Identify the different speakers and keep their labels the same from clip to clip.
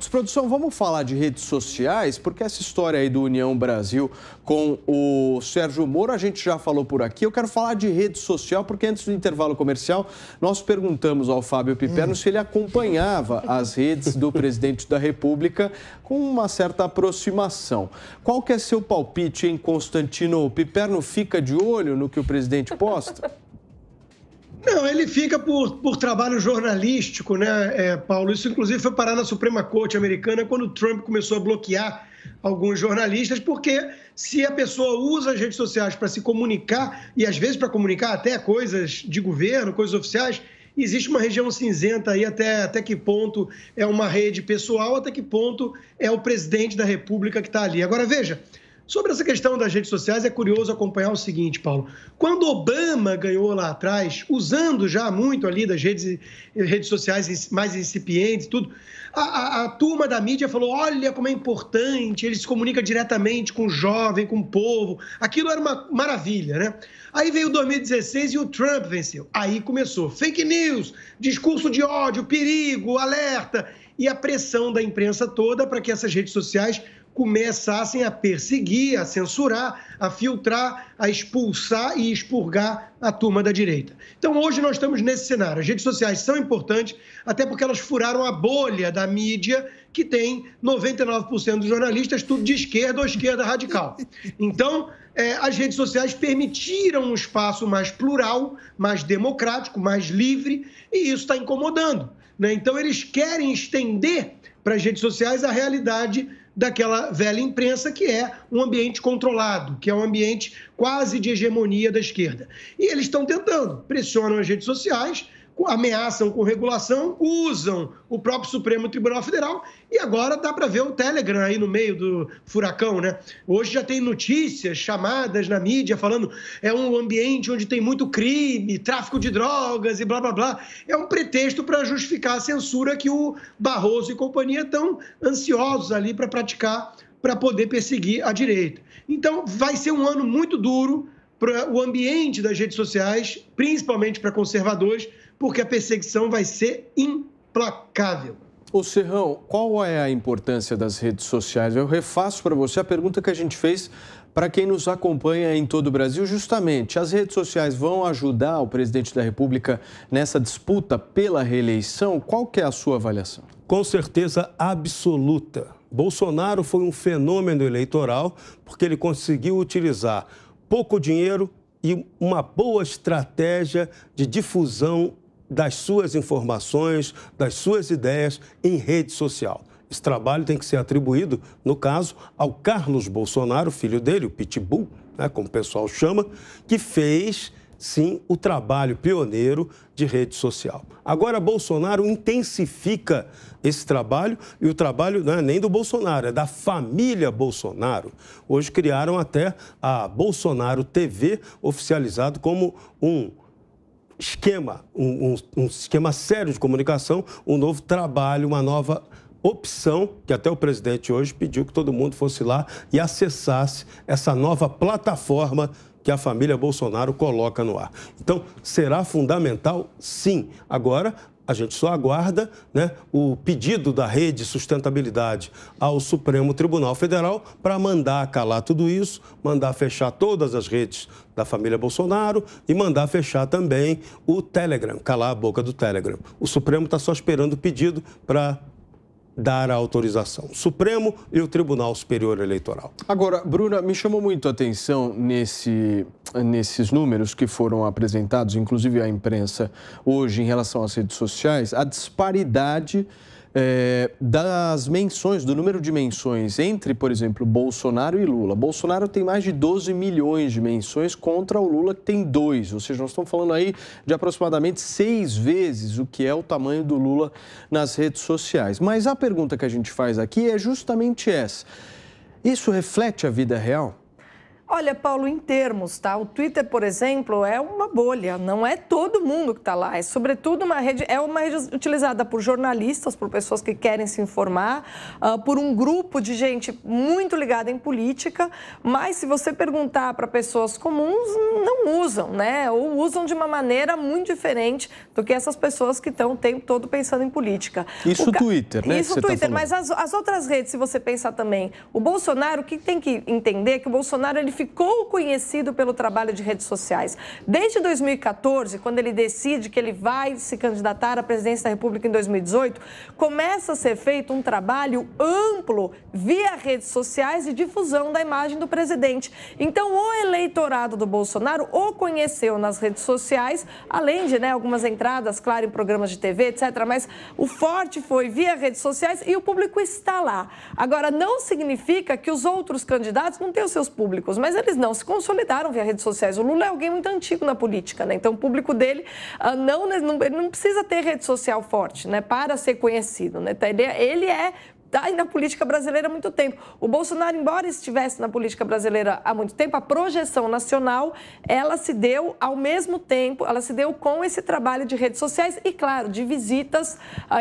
Speaker 1: Produção, vamos falar de redes sociais, porque essa história aí do União Brasil com o Sérgio Moro, a gente já falou por aqui. Eu quero falar de rede social, porque antes do intervalo comercial, nós perguntamos ao Fábio Piperno se ele acompanhava as redes do presidente da República com uma certa aproximação. Qual que é seu palpite, hein, Constantino? O Piperno fica de olho no que o presidente posta?
Speaker 2: Não, ele fica por trabalho jornalístico, né, Paulo? Isso, inclusive, foi parar na Suprema Corte americana quando o Trump começou a bloquear alguns jornalistas, porque se a pessoa usa as redes sociais para se comunicar, e às vezes para comunicar até coisas de governo, coisas oficiais, existe uma região cinzenta aí até que ponto é uma rede pessoal, até que ponto é o presidente da República que está ali. Agora, veja, sobre essa questão das redes sociais, é curioso acompanhar o seguinte, Paulo. Quando Obama ganhou lá atrás, usando já muito ali das redes sociais mais incipientes, tudo, a turma da mídia falou, olha como é importante, ele se comunica diretamente com o jovem, com o povo. Aquilo era uma maravilha, né? Aí veio 2016 e o Trump venceu. Aí começou fake news, discurso de ódio, perigo, alerta e a pressão da imprensa toda para que essas redes sociais começassem a perseguir, a censurar, a filtrar, a expulsar e expurgar a turma da direita. Então, hoje nós estamos nesse cenário. As redes sociais são importantes, até porque elas furaram a bolha da mídia, que tem 99% dos jornalistas tudo de esquerda ou esquerda radical. Então, as redes sociais permitiram um espaço mais plural, mais democrático, mais livre, e isso está incomodando, né? Então, eles querem estender para as redes sociais a realidade daquela velha imprensa, que é um ambiente controlado, que é um ambiente quase de hegemonia da esquerda. E eles estão tentando, pressionam as redes sociais, ameaçam com regulação, usam o próprio Supremo Tribunal Federal e agora dá para ver o Telegram aí no meio do furacão, né? Hoje já tem notícias, chamadas na mídia falando é um ambiente onde tem muito crime, tráfico de drogas e blá, blá, blá. É um pretexto para justificar a censura que o Barroso e companhia estão ansiosos ali para praticar, para poder perseguir a direita. Então, vai ser um ano muito duro para o ambiente das redes sociais, principalmente para conservadores, porque a perseguição vai ser implacável.
Speaker 1: Ô Serrão, qual é a importância das redes sociais? Eu refaço para você a pergunta que a gente fez para quem nos acompanha em todo o Brasil. Justamente, as redes sociais vão ajudar o presidente da República nessa disputa pela reeleição? Qual que é a sua avaliação?
Speaker 3: Com certeza absoluta. Bolsonaro foi um fenômeno eleitoral porque ele conseguiu utilizar pouco dinheiro e uma boa estratégia de difusão das suas informações, das suas ideias em rede social. Esse trabalho tem que ser atribuído, no caso, ao Carlos Bolsonaro, filho dele, o Pitbull, né, como o pessoal chama, que fez, sim, o trabalho pioneiro de rede social. Agora, Bolsonaro intensifica esse trabalho, e o trabalho não é nem do Bolsonaro, é da família Bolsonaro. Hoje criaram até a Bolsonaro TV, oficializado como um esquema, um esquema sério de comunicação, um novo trabalho, uma nova opção, que até o presidente hoje pediu que todo mundo fosse lá e acessasse essa nova plataforma que a família Bolsonaro coloca no ar. Então, será fundamental, sim. Agora, a gente só aguarda, né, o pedido da Rede Sustentabilidade ao Supremo Tribunal Federal para mandar calar tudo isso, mandar fechar todas as redes da família Bolsonaro e mandar fechar também o Telegram, calar a boca do Telegram. O Supremo está só esperando o pedido para dar a autorização. O Supremo e o Tribunal Superior Eleitoral.
Speaker 1: Agora, Bruna, me chamou muito a atenção nesses números que foram apresentados, inclusive à imprensa hoje, em relação às redes sociais, a disparidade das menções, do número de menções entre, por exemplo, Bolsonaro e Lula. Bolsonaro tem mais de 12 milhões de menções contra o Lula, que tem 2. Ou seja, nós estamos falando aí de aproximadamente 6 vezes o que é o tamanho do Lula nas redes sociais. Mas a pergunta que a gente faz aqui é justamente essa. Isso reflete a vida real?
Speaker 4: Olha, Paulo, em termos, tá? O Twitter, por exemplo, é uma bolha, não é todo mundo que está lá, é sobretudo uma rede utilizada por jornalistas, por pessoas que querem se informar, por um grupo de gente muito ligada em política, mas se você perguntar para pessoas comuns, não não usam, né? Ou usam de uma maneira muito diferente do que essas pessoas que estão o tempo todo pensando em política.
Speaker 1: Isso o Twitter, né?
Speaker 4: Isso o Twitter, mas as outras redes, se você pensar também, o Bolsonaro, o que tem que entender é que o Bolsonaro ele ficou conhecido pelo trabalho de redes sociais. Desde 2014, quando ele decide que ele vai se candidatar à presidência da República em 2018, começa a ser feito um trabalho amplo via redes sociais de difusão da imagem do presidente. Então, o eleitorado do Bolsonaro o conheceu nas redes sociais, além de algumas entradas, claro, em programas de TV, etc. Mas o forte foi via redes sociais e o público está lá. Agora, não significa que os outros candidatos não têm os seus públicos, mas eles não se consolidaram via redes sociais. O Lula é alguém muito antigo na política, né? Então, o público dele ele não precisa ter rede social forte, né, para ser conhecido, né? Ele está aí na política brasileira há muito tempo. O Bolsonaro, embora estivesse na política brasileira há muito tempo, a projeção nacional, ela se deu ao mesmo tempo, ela se deu com esse trabalho de redes sociais e, claro, de visitas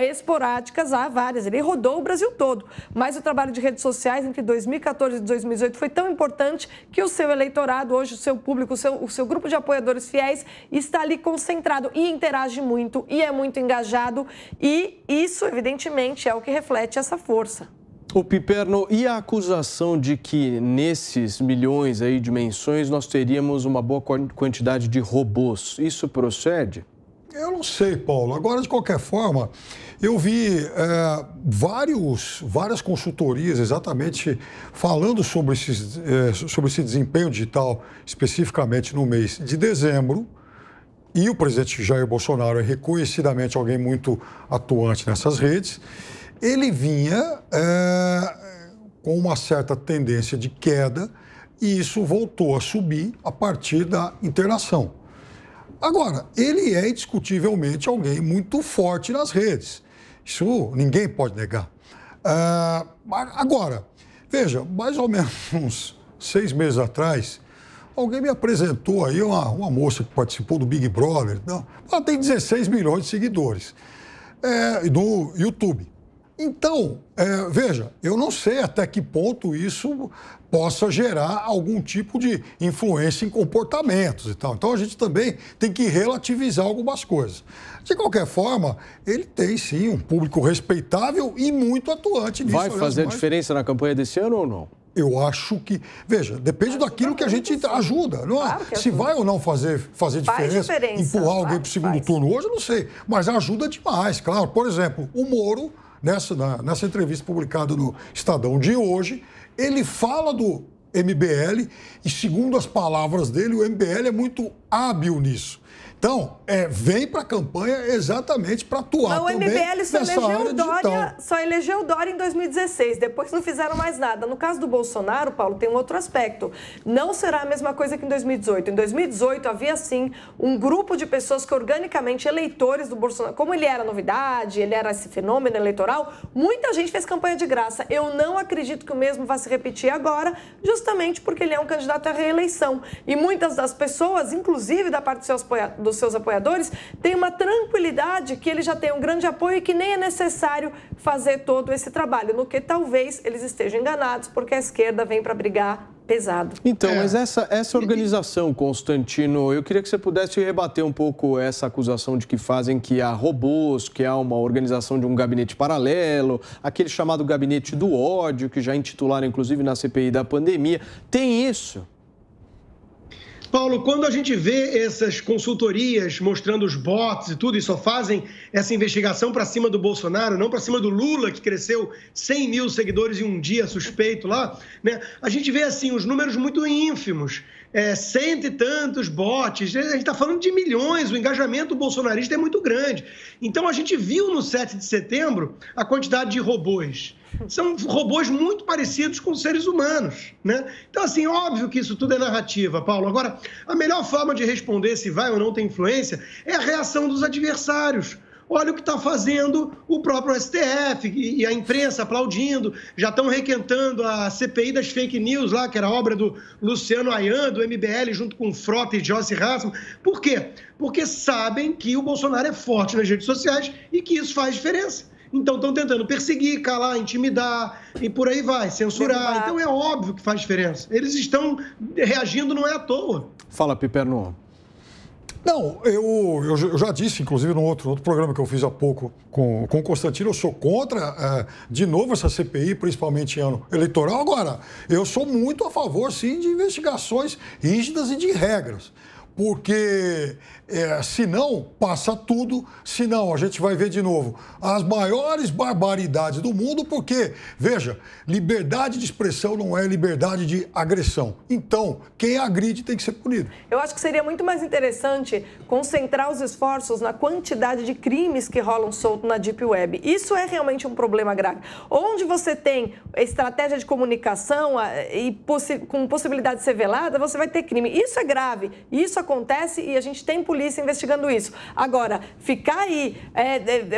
Speaker 4: esporádicas a várias. Ele rodou o Brasil todo. Mas o trabalho de redes sociais entre 2014 e 2018 foi tão importante que o seu eleitorado, hoje o seu público, o seu grupo de apoiadores fiéis está ali concentrado e interage muito e é muito engajado. E isso, evidentemente, é o que reflete essa força.
Speaker 1: O Piperno, e a acusação de que nesses milhões aí de menções nós teríamos uma boa quantidade de robôs, isso procede?
Speaker 5: Eu não sei, Paulo. Agora, de qualquer forma, eu vi várias consultorias exatamente falando sobre esse desempenho digital, especificamente no mês de dezembro. E o presidente Jair Bolsonaro é reconhecidamente alguém muito atuante nessas redes. Ele vinha com uma certa tendência de queda e isso voltou a subir a partir da internação. Agora, ele é indiscutivelmente alguém muito forte nas redes. Isso ninguém pode negar. Agora, veja, mais ou menos uns 6 meses atrás, alguém me apresentou aí uma moça que participou do Big Brother. Não, ela tem 16 milhões de seguidores no YouTube. Então, veja, eu não sei até que ponto isso possa gerar algum tipo de influência em comportamentos e tal. Então, a gente também tem que relativizar algumas coisas. De qualquer forma, ele tem, sim, um público respeitável e muito atuante nisso.
Speaker 1: Vai fazer diferença na campanha desse ano ou não?
Speaker 5: Eu acho que, veja, depende daquilo que a gente ajuda, não é? Claro que se vai ou não fazer diferença, empurrar alguém para o segundo turno hoje, eu não sei. Mas ajuda demais, claro. Por exemplo, o Moro, nessa entrevista publicada no Estadão de hoje, ele fala do MBL e, segundo as palavras dele, o MBL é muito hábil nisso. Então, vem para a campanha exatamente para atuar também nessa área digital.
Speaker 4: Só elegeu o Dória em 2016, depois não fizeram mais nada. No caso do Bolsonaro, Paulo, tem um outro aspecto. Não será a mesma coisa que em 2018. Em 2018, havia, sim, um grupo de pessoas que, organicamente, eleitores do Bolsonaro, como ele era novidade, ele era esse fenômeno eleitoral, muita gente fez campanha de graça. Eu não acredito que o mesmo vá se repetir agora, justamente porque ele é um candidato à reeleição. E muitas das pessoas, inclusive da parte dos seus apoiadores, tem uma tranquilidade que ele já tem um grande apoio e que nem é necessário fazer todo esse trabalho, no que talvez eles estejam enganados, porque a esquerda vem para brigar pesado.
Speaker 1: Então, mas essa organização, Constantino, eu queria que você pudesse rebater um pouco essa acusação de que fazem que há robôs, que há uma organização de um gabinete paralelo, aquele chamado gabinete do ódio, que já intitularam, inclusive, na CPI da pandemia. Tem isso?
Speaker 2: Paulo, quando a gente vê essas consultorias mostrando os bots e tudo, e só fazem essa investigação para cima do Bolsonaro, não para cima do Lula, que cresceu 100 mil seguidores em um dia suspeito lá, né? A gente vê, assim, os números muito ínfimos. 100 e tantos bots, a gente está falando de milhões, o engajamento bolsonarista é muito grande. Então, a gente viu no 7 de setembro a quantidade de robôs. São robôs muito parecidos com seres humanos, né? Então, assim, óbvio que isso tudo é narrativa, Paulo. Agora, a melhor forma de responder se vai ou não ter influência é a reação dos adversários. Olha o que está fazendo o próprio STF e a imprensa aplaudindo. Já estão requentando a CPI das fake news lá, que era obra do Luciano Ayan, do MBL, junto com Frota e Joyce Hasselmann. Por quê? Porque sabem que o Bolsonaro é forte nas redes sociais e que isso faz diferença. Então estão tentando perseguir, calar, intimidar e por aí vai, censurar. Então é óbvio que faz diferença. Eles estão reagindo, não é à toa.
Speaker 1: Fala, Piperno.
Speaker 5: Não, eu já disse, inclusive, no outro programa que eu fiz há pouco com o Constantino, eu sou contra, de novo, essa CPI, principalmente em ano eleitoral. Agora, eu sou muito a favor, sim, de investigações rígidas e de regras. Porque, senão, passa tudo, senão a gente vai ver de novo as maiores barbaridades do mundo, porque, veja, liberdade de expressão não é liberdade de agressão. Então, quem agride tem que ser punido.
Speaker 4: Eu acho que seria muito mais interessante concentrar os esforços na quantidade de crimes que rolam solto na Deep Web. Isso é realmente um problema grave. Onde você tem estratégia de comunicação e com possibilidade de ser velada, você vai ter crime. Isso é grave, isso acontece e a gente tem polícia investigando isso. Agora, ficar aí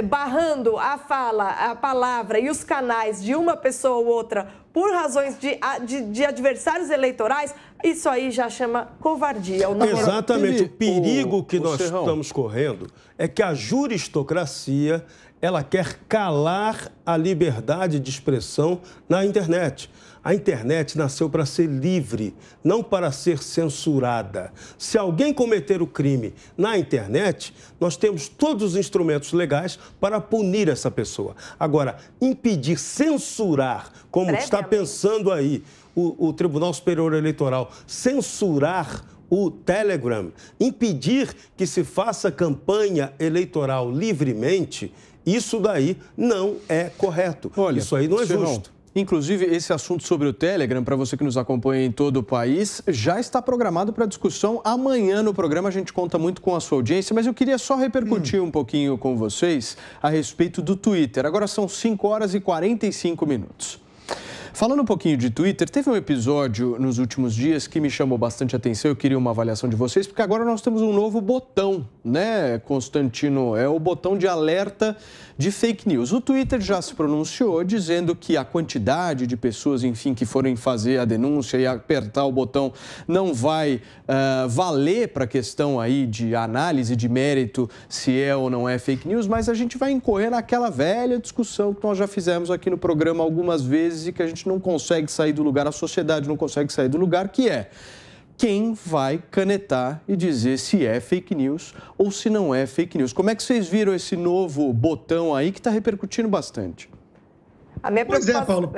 Speaker 4: barrando a fala, a palavra e os canais de uma pessoa ou outra por razões de adversários eleitorais, isso aí já chama covardia.
Speaker 3: Exatamente. O perigo que nós estamos correndo é que a juristocracia ela quer calar a liberdade de expressão na internet. A internet nasceu para ser livre, não para ser censurada. Se alguém cometer o crime na internet, nós temos todos os instrumentos legais para punir essa pessoa. Agora, impedir, censurar, como está pensando aí o Tribunal Superior Eleitoral, censurar o Telegram, impedir que se faça campanha eleitoral livremente, isso daí não é correto.
Speaker 1: Olha,
Speaker 3: isso aí não é justo.
Speaker 1: Inclusive, esse assunto sobre o Telegram, para você que nos acompanha em todo o país, já está programado para discussão amanhã no programa. A gente conta muito com a sua audiência, mas eu queria só repercutir um pouquinho com vocês a respeito do Twitter. Agora são 5 horas e 45 minutos. Falando um pouquinho de Twitter, teve um episódio nos últimos dias que me chamou bastante atenção, eu queria uma avaliação de vocês, porque agora nós temos um novo botão, né, Constantino? É o botão de alerta de fake news. O Twitter já se pronunciou dizendo que a quantidade de pessoas, enfim, que forem fazer a denúncia e apertar o botão não vai valer para a questão aí de análise de mérito se é ou não é fake news, mas a gente vai incorrer naquela velha discussão que nós já fizemos aqui no programa algumas vezes e que a gente não consegue sair do lugar, a sociedade não consegue sair do lugar, que é quem vai canetar e dizer se é fake news ou se não é fake news. Como é que vocês viram esse novo botão aí que está repercutindo bastante?
Speaker 2: Pois é, Paulo,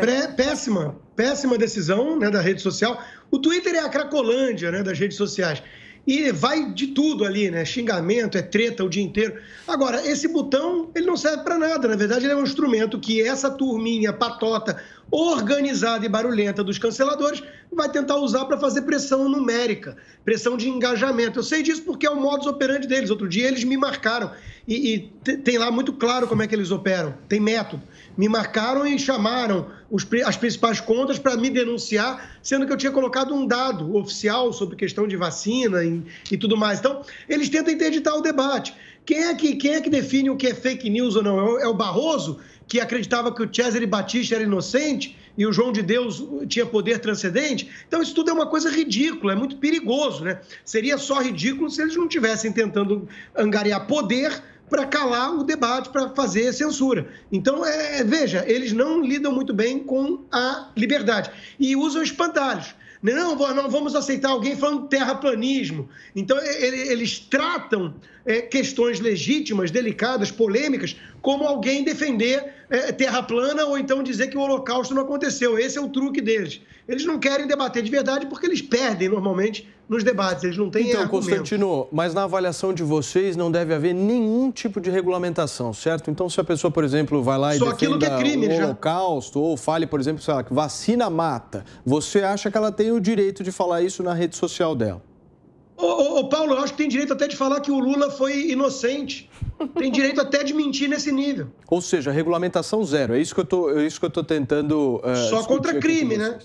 Speaker 2: péssima decisão, né, da rede social. O Twitter é a cracolândia, né, das redes sociais. E vai de tudo ali, né? Xingamento, é treta o dia inteiro. Agora, esse botão, ele não serve para nada. Na verdade, ele é um instrumento que essa turminha patota, organizada e barulhenta dos canceladores vai tentar usar para fazer pressão numérica, pressão de engajamento. Eu sei disso porque é o modus operandi deles. Outro dia eles me marcaram e tem lá muito claro como é que eles operam. Tem método. Me marcaram e chamaram as principais contas para me denunciar, sendo que eu tinha colocado um dado oficial sobre questão de vacina e tudo mais. Então, eles tentam interditar o debate. Quem é que define o que é fake news ou não? É o Barroso, que acreditava que o Cesare Battisti era inocente e o João de Deus tinha poder transcendente? Então, isso tudo é uma coisa ridícula, é muito perigoso, né? Seria só ridículo se eles não estivessem tentando angariar poder para calar o debate, para fazer censura. Então, veja, eles não lidam muito bem com a liberdade e usam espantalhos. Não vamos aceitar alguém falando terraplanismo. Então, eles tratam questões legítimas, delicadas, polêmicas, como alguém defender terra plana ou então dizer que o Holocausto não aconteceu. Esse é o truque deles. Eles não querem debater de verdade porque eles perdem normalmente nos debates, eles não têm
Speaker 1: Então,
Speaker 2: argumento.
Speaker 1: Constantino, mas na avaliação de vocês não deve haver nenhum tipo de regulamentação, certo? Então, se a pessoa, por exemplo, vai lá e defenda o Holocausto ou fale, por exemplo, sei lá, que vacina mata, você acha que ela tem o direito de falar isso na rede social dela?
Speaker 2: Paulo, eu acho que tem direito até de falar que o Lula foi inocente. Tem direito até de mentir nesse nível.
Speaker 1: Ou seja, regulamentação zero. É isso que eu tô tentando
Speaker 2: só contra crime, né?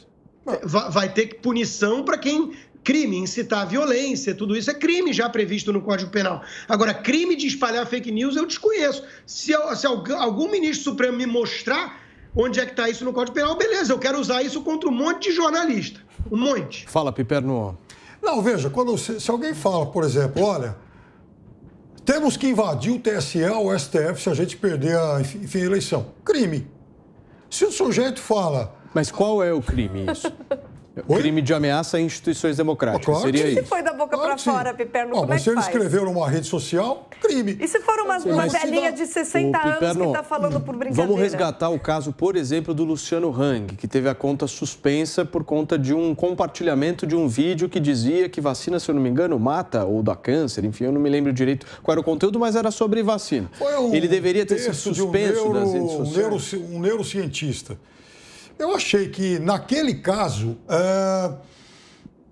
Speaker 2: Vai ter punição para quem... Crime, incitar a violência, tudo isso é crime já previsto no Código Penal. Agora, crime de espalhar fake news eu desconheço. Se algum ministro supremo me mostrar onde é que está isso no Código Penal, beleza, eu quero usar isso contra um monte de jornalista. Um monte.
Speaker 1: Fala, Piperno.
Speaker 5: Não, veja, se alguém fala, por exemplo, olha, Temos que invadir o TSE ou o STF se a gente perder a eleição. Crime. Se o sujeito fala...
Speaker 1: Mas qual é o crime isso?
Speaker 5: Oi?
Speaker 1: Crime de ameaça a instituições democráticas,
Speaker 5: Claro
Speaker 1: seria
Speaker 5: que
Speaker 1: isso?
Speaker 4: Se foi da boca para fora, Piperno, como é
Speaker 5: mas
Speaker 4: que
Speaker 5: se ele
Speaker 4: faz?
Speaker 5: escreveu numa rede social, crime.
Speaker 4: E se for uma velhinha de 60 anos que está falando por brincadeira?
Speaker 1: Vamos resgatar o caso, por exemplo, do Luciano Hang, que teve a conta suspensa por conta de um compartilhamento de um vídeo que dizia que vacina, se eu não me engano, mata ou dá câncer, enfim, eu não me lembro direito qual era o conteúdo, mas era sobre vacina. Ele deveria ter sido suspenso das redes sociais.
Speaker 5: Um neurocientista. Eu achei que, naquele caso,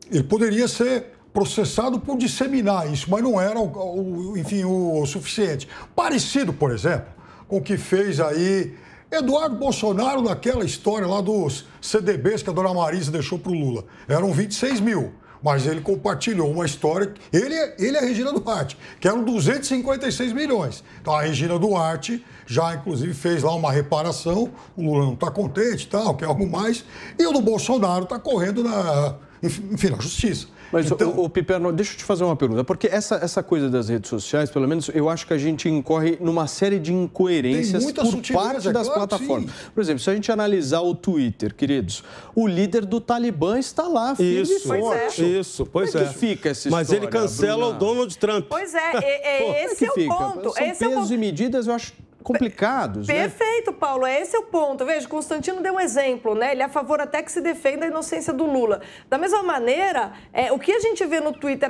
Speaker 5: ele poderia ser processado por disseminar isso, mas não era, o suficiente. Parecido, por exemplo, com o que fez aí Eduardo Bolsonaro naquela história lá dos CDBs que a dona Marisa deixou para o Lula. Eram 26 mil. Mas ele compartilhou uma história... Ele é a Regina Duarte, que eram 256 milhões. Então, a Regina Duarte já, inclusive, fez lá uma reparação. O Lula não está contente, tal, quer algo mais. E o do Bolsonaro está correndo na justiça.
Speaker 1: Mas,
Speaker 5: então...
Speaker 1: Piperno, deixa eu te fazer uma pergunta. Porque essa coisa das redes sociais, pelo menos, eu acho que a gente incorre numa série de incoerências por parte das plataformas. Por exemplo, se a gente analisar o Twitter, queridos, o líder do Talibã está lá, firme e forte.
Speaker 3: Isso, pois
Speaker 1: é. Que fica essa história,
Speaker 3: mas ele cancela o Donald Trump.
Speaker 4: Pois é, esse é o ponto.
Speaker 1: São pesos e medidas, eu acho... complicados,
Speaker 4: Perfeito, Paulo. Esse é o ponto. Veja, Constantino deu um exemplo, né? Ele é a favor até que se defenda a inocência do Lula. Da mesma maneira, o que a gente vê no Twitter,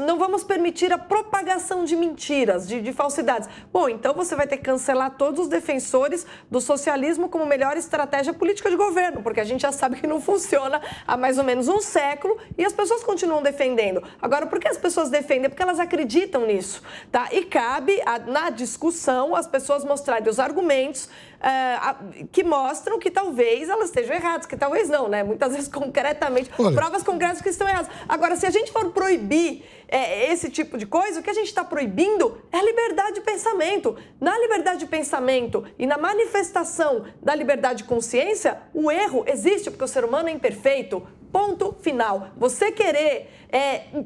Speaker 4: não vamos permitir a propagação de mentiras, de falsidades. Bom, então você vai ter que cancelar todos os defensores do socialismo como melhor estratégia política de governo, porque a gente já sabe que não funciona há mais ou menos um século e as pessoas continuam defendendo. Agora, por que as pessoas defendem? Porque elas acreditam nisso, tá? E cabe na discussão as pessoas mostrarem os argumentos que mostram que talvez elas estejam erradas, que talvez não, né? Muitas vezes concretamente, provas concretas que estão erradas. Agora, se a gente for proibir esse tipo de coisa, o que a gente está proibindo é a liberdade de pensamento. Na liberdade de pensamento e na manifestação da liberdade de consciência, o erro existe porque o ser humano é imperfeito. Ponto final. Você querer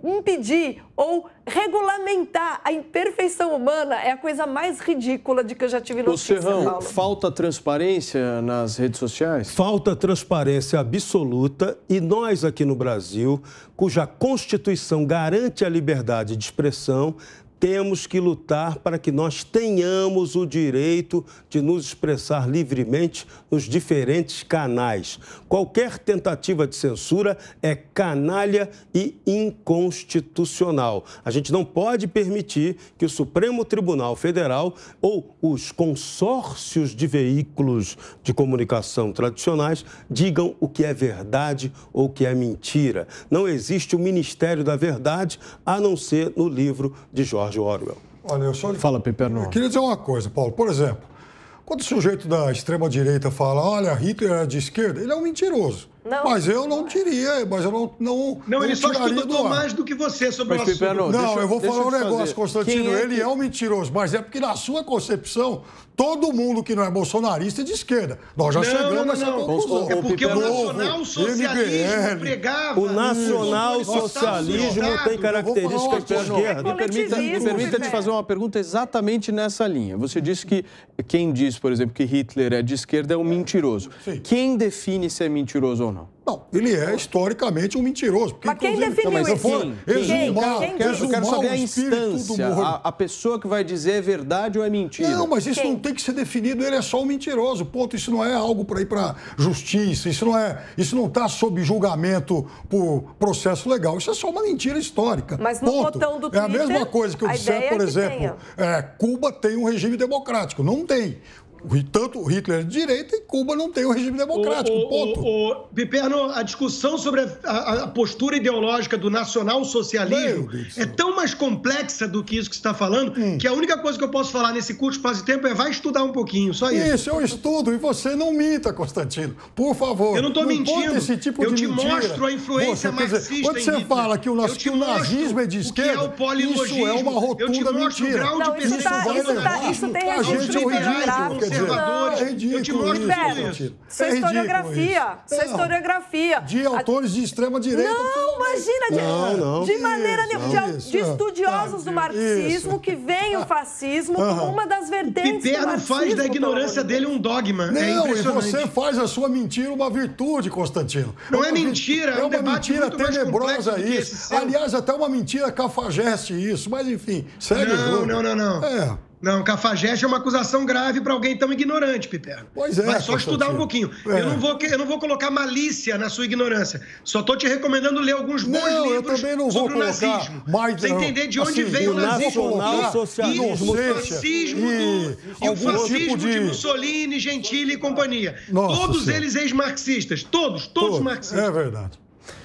Speaker 4: impedir ou regulamentar a imperfeição humana é a coisa mais ridícula de que eu já tive notícia, Paulo.
Speaker 1: Falta transparência nas redes sociais?
Speaker 3: Falta transparência absoluta e nós aqui no Brasil, cuja Constituição garante a liberdade de expressão, temos que lutar para que nós tenhamos o direito de nos expressar livremente nos diferentes canais. Qualquer tentativa de censura é canalha e inconstitucional. A gente não pode permitir que o Supremo Tribunal Federal ou os consórcios de veículos de comunicação tradicionais digam o que é verdade ou o que é mentira. Não existe o Ministério da Verdade, a não ser no livro de George Orwell.
Speaker 5: Olha,
Speaker 1: Fala, Piperno.
Speaker 5: Eu queria dizer uma coisa, Paulo. Por exemplo, quando o sujeito da extrema-direita fala, olha, Hitler era de esquerda, ele é um mentiroso.
Speaker 4: Não.
Speaker 5: Mas eu não diria,
Speaker 2: Não, ele só estudou mais do que você sobre o assunto.
Speaker 5: Não, eu vou falar um negócio, Constantino. Ele é um mentiroso, mas é porque na sua concepção, todo mundo que não é bolsonarista é de esquerda. Nós já chegamos nessa conclusão.
Speaker 2: É porque o nacional-socialismo pregava...
Speaker 3: O nacional-socialismo tem características de esquerda.
Speaker 1: Me permita te fazer uma pergunta exatamente nessa linha. Você disse que quem diz, por exemplo, que Hitler é de esquerda é um mentiroso.
Speaker 5: Sim.
Speaker 1: Quem define se é mentiroso ou não?
Speaker 5: Não, ele é historicamente um mentiroso. Porque,
Speaker 4: mas quem definiu isso?
Speaker 1: Eu quero saber a instância, a pessoa que vai dizer é verdade ou é mentira.
Speaker 5: Não, mas isso não tem que ser definido, ele é só um mentiroso, ponto. Isso não é algo para ir para justiça, isso não está sob julgamento por processo legal, isso é só uma mentira histórica.
Speaker 4: Mas no botão do Twitter,
Speaker 5: é a mesma coisa que eu disser, por exemplo, Cuba tem um regime democrático. Não tem. Tanto Hitler é de direita e Cuba não tem um regime democrático, ponto.
Speaker 2: Piperno, a discussão sobre a postura ideológica do nacional-socialismo é tão mais complexa do que isso que você está falando, que a única coisa que eu posso falar nesse curto espaço de tempo é vai estudar um pouquinho, só isso.
Speaker 5: Isso, eu estudo e você não minta, Constantino, por favor.
Speaker 2: Eu não estou mentindo,
Speaker 5: esse tipo
Speaker 2: eu
Speaker 5: de
Speaker 2: te mostro a influência marxista
Speaker 5: quando você fala que o nazismo é de esquerda, isso é uma rotunda mentira.
Speaker 4: Isso tem registro.
Speaker 2: conservadores. Eu te mostro tudo isso.
Speaker 4: Isso é historiografia. Isso é historiografia.
Speaker 5: De autores de extrema-direita.
Speaker 4: Não, imagina. De maneira nenhuma. De estudiosos do marxismo que veem o fascismo como uma das vertentes do
Speaker 2: Piperno
Speaker 4: marxismo.
Speaker 2: faz da ignorância dele um dogma.
Speaker 5: Não, e você faz a sua mentira uma virtude, Constantino.
Speaker 2: Não é mentira,
Speaker 5: é uma mentira
Speaker 2: muito mais
Speaker 5: tenebrosa isso. Aliás, até uma mentira cafajeste isso. Mas, enfim, segue o jogo.
Speaker 2: Não. Não, cafajeste é uma acusação grave para alguém tão ignorante, Piperno.
Speaker 5: Pois é.
Speaker 2: Vai só estudar um pouquinho. Eu não vou colocar malícia na sua ignorância. Só estou te recomendando ler alguns bons livros sobre o nazismo. Você entender de onde veio o nazismo. E o fascismo de Mussolini, Gentili e companhia. Todos eles ex-marxistas. Todos marxistas.
Speaker 5: É verdade.